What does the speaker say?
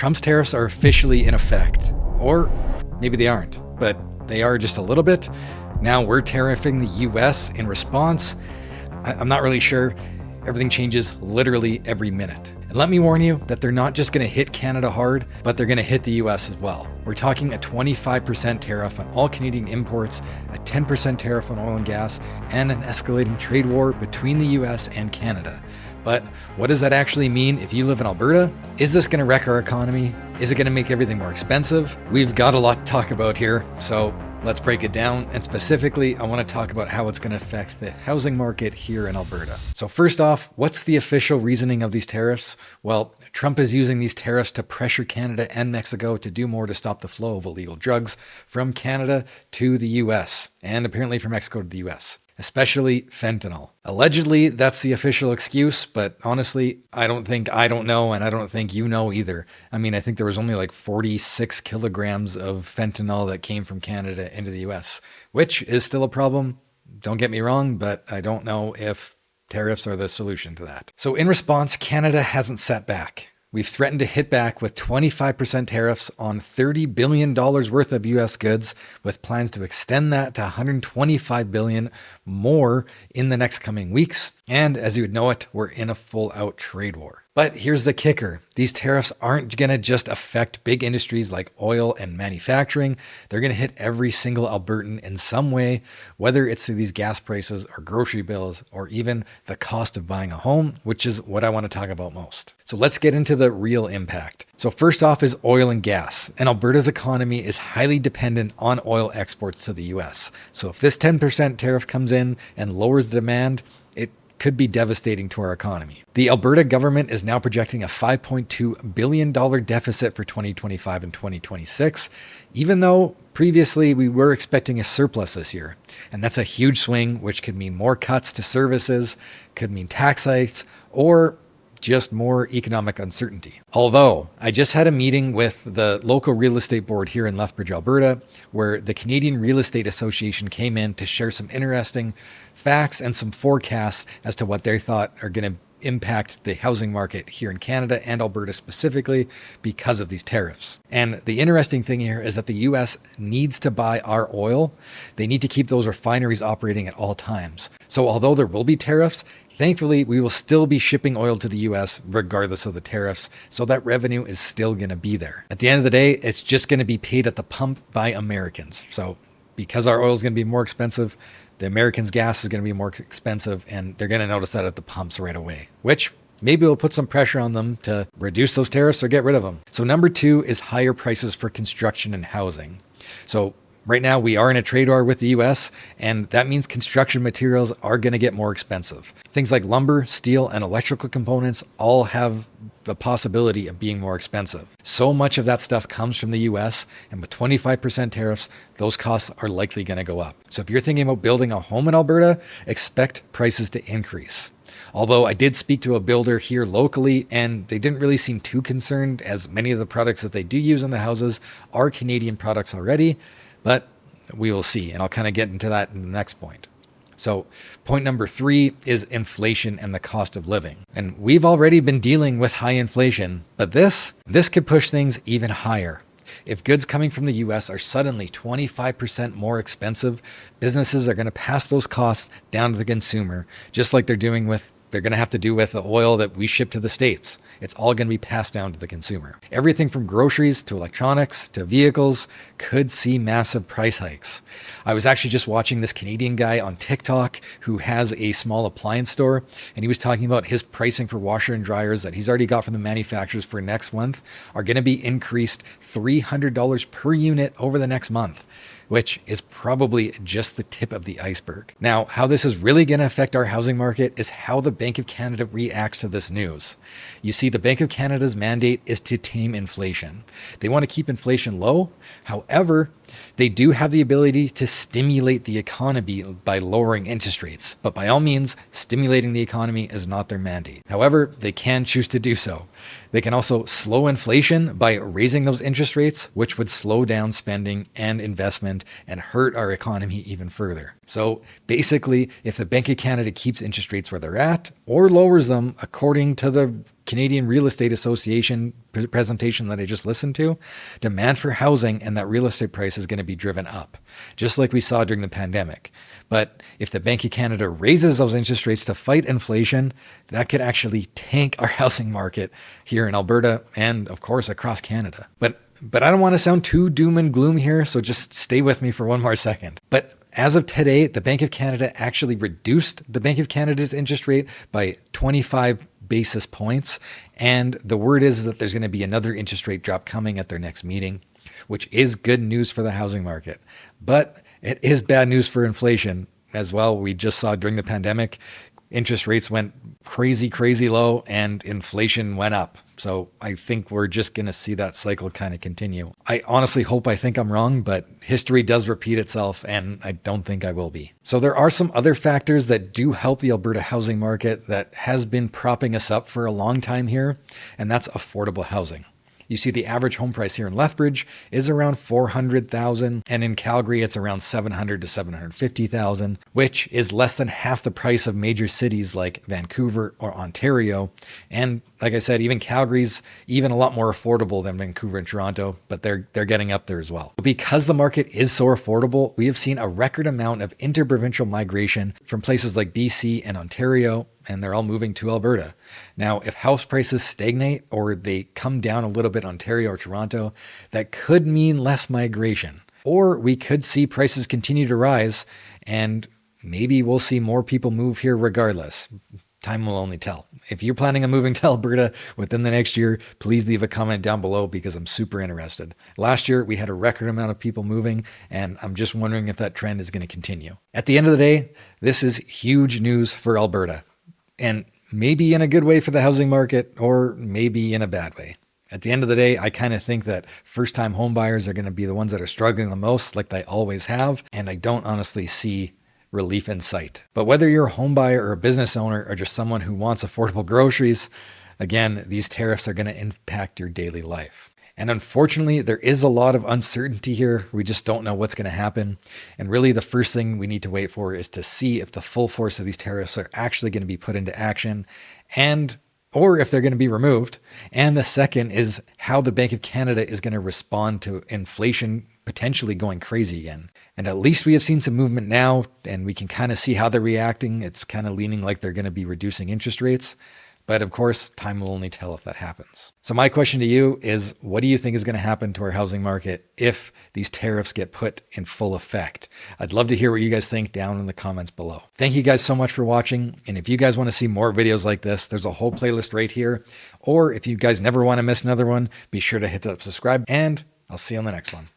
Trump's tariffs are officially in effect. Or maybe they aren't, but they are just a little bit. Now we're tariffing the US in response. I'm not really sure. Everything changes literally every minute. And let me warn you that they're not just going to hit Canada hard, but they're going to hit the US as well. We're talking a 25% tariff on all Canadian imports, a 10% tariff on oil and gas, and an escalating trade war between the US and Canada. But what does that actually mean if you live in Alberta? Is this going to wreck our economy? Is it going to make everything more expensive? We've got a lot to talk about here, so let's break it down. And specifically, I want to talk about how it's going to affect the housing market here in Alberta. So first off, what's the official reasoning of these tariffs? Well, Trump is using these tariffs to pressure Canada and Mexico to do more to stop the flow of illegal drugs from Canada to the US, and apparently from Mexico to the US. Especially fentanyl. Allegedly, that's the official excuse, but honestly, I don't know, and I don't think you know either. I mean, I think there was only like 46 kilograms of fentanyl that came from Canada into the US, which is still a problem. Don't get me wrong, but I don't know if tariffs are the solution to that. So in response, Canada hasn't sat back. We've threatened to hit back with 25% tariffs on $30 billion worth of US goods, with plans to extend that to $125 billion more in the next coming weeks. And as you would know it, we're in a full-out trade war. But here's the kicker. These tariffs aren't going to just affect big industries like oil and manufacturing. They're going to hit every single Albertan in some way, whether it's through these gas prices or grocery bills or even the cost of buying a home, which is what I want to talk about most. So let's get into the real impact. So first off is oil and gas. And Alberta's economy is highly dependent on oil exports to the US. So if this 10% tariff comes in and lowers the demand, it could be devastating to our economy. The Alberta government is now projecting a $5.2 billion deficit for 2025 and 2026, even though previously we were expecting a surplus this year. And that's a huge swing, which could mean more cuts to services, could mean tax hikes, or just more economic uncertainty. Although I just had a meeting with the local real estate board here in Lethbridge, Alberta, where the Canadian Real Estate Association came in to share some interesting facts and some forecasts as to what they thought are going to impact the housing market here in Canada and Alberta specifically because of these tariffs. And the interesting thing here is that the US needs to buy our oil. They need to keep those refineries operating at all times. So although there will be tariffs, thankfully, we will still be shipping oil to the US regardless of the tariffs, so that revenue is still going to be there. At the end of the day, it's just going to be paid at the pump by Americans. So because our oil is going to be more expensive, the Americans' gas is going to be more expensive, and they're going to notice that at the pumps right away, which maybe will put some pressure on them to reduce those tariffs or get rid of them. So number two is higher prices for construction and housing. So right now, we are in a trade war with the US, and that means construction materials are going to get more expensive. Things like lumber, steel, and electrical components all have the possibility of being more expensive. So much of that stuff comes from the US, and with 25% tariffs, those costs are likely going to go up. So if you're thinking about building a home in Alberta, expect prices to increase. Although I did speak to a builder here locally, and they didn't really seem too concerned, as many of the products that they do use in the houses are Canadian products already. But we will see, and I'll kind of get into that in the next point. So point number three is inflation and the cost of living. And we've already been dealing with high inflation, but this could push things even higher. If goods coming from the US are suddenly 25% more expensive, businesses are going to pass those costs down to the consumer, just like they're going to have to do with the oil that we ship to the States. It's all going to be passed down to the consumer. Everything from groceries to electronics to vehicles could see massive price hikes. I was actually just watching this Canadian guy on TikTok who has a small appliance store, and he was talking about his pricing for washer and dryers that he's already got from the manufacturers for next month are going to be increased $300 per unit over the next month, which is probably just the tip of the iceberg. Now, how this is really going to affect our housing market is how the Bank of Canada reacts to this news. You see, the Bank of Canada's mandate is to tame inflation. They want to keep inflation low. However, they do have the ability to stimulate the economy by lowering interest rates. But by all means, stimulating the economy is not their mandate. However, they can choose to do so. They can also slow inflation by raising those interest rates, which would slow down spending and investment and hurt our economy even further. So basically, if the Bank of Canada keeps interest rates where they're at or lowers them, according to the Canadian Real Estate Association presentation that I just listened to, demand for housing and that real estate price is going to be driven up, just like we saw during the pandemic. But if the Bank of Canada raises those interest rates to fight inflation, that could actually tank our housing market here in Alberta and, of course, across Canada. But I don't want to sound too doom and gloom here, so just stay with me for one more second. But as of today, the Bank of Canada actually reduced the Bank of Canada's interest rate by 25 basis points. And the word is that there's going to be another interest rate drop coming at their next meeting, which is good news for the housing market. But it is bad news for inflation as well. We just saw during the pandemic, interest rates went crazy low and inflation went up. So I think we're just going to see that cycle kind of continue. I honestly think I'm wrong, but history does repeat itself and I don't think I will be. So there are some other factors that do help the Alberta housing market that has been propping us up for a long time here, and that's affordable housing. You see the average home price here in Lethbridge is around $400,000, and in Calgary it's around $700,000 to $750,000, which is less than half the price of major cities like Vancouver or Ontario. And like I said, even Calgary's even a lot more affordable than Vancouver and Toronto, but they're getting up there as well. Because the market is so affordable, we have seen a record amount of interprovincial migration from places like BC and Ontario, and they're all moving to Alberta. Now, if house prices stagnate or they come down a little bit in Ontario or Toronto, that could mean less migration. Or we could see prices continue to rise and maybe we'll see more people move here regardless. Time will only tell. If you're planning on moving to Alberta within the next year, please leave a comment down below because I'm super interested. Last year, we had a record amount of people moving, and I'm just wondering if that trend is going to continue. At the end of the day, this is huge news for Alberta, and maybe in a good way for the housing market, or maybe in a bad way. At the end of the day, I kind of think that first-time home buyers are going to be the ones that are struggling the most, like they always have, and I don't honestly see relief in sight. But whether you're a home buyer or a business owner or just someone who wants affordable groceries, again, these tariffs are going to impact your daily life. And unfortunately, there is a lot of uncertainty here. We just don't know what's going to happen. And really, the first thing we need to wait for is to see if the full force of these tariffs are actually going to be put into action or if they're going to be removed. And the second is how the Bank of Canada is going to respond to inflation potentially going crazy again. And at least we have seen some movement now, and we can kind of see how they're reacting. It's kind of leaning like they're going to be reducing interest rates. But of course, time will only tell if that happens. So my question to you is, what do you think is going to happen to our housing market if these tariffs get put in full effect? I'd love to hear what you guys think down in the comments below. Thank you guys so much for watching. And if you guys want to see more videos like this, there's a whole playlist right here. Or if you guys never want to miss another one, be sure to hit that subscribe, and I'll see you on the next one.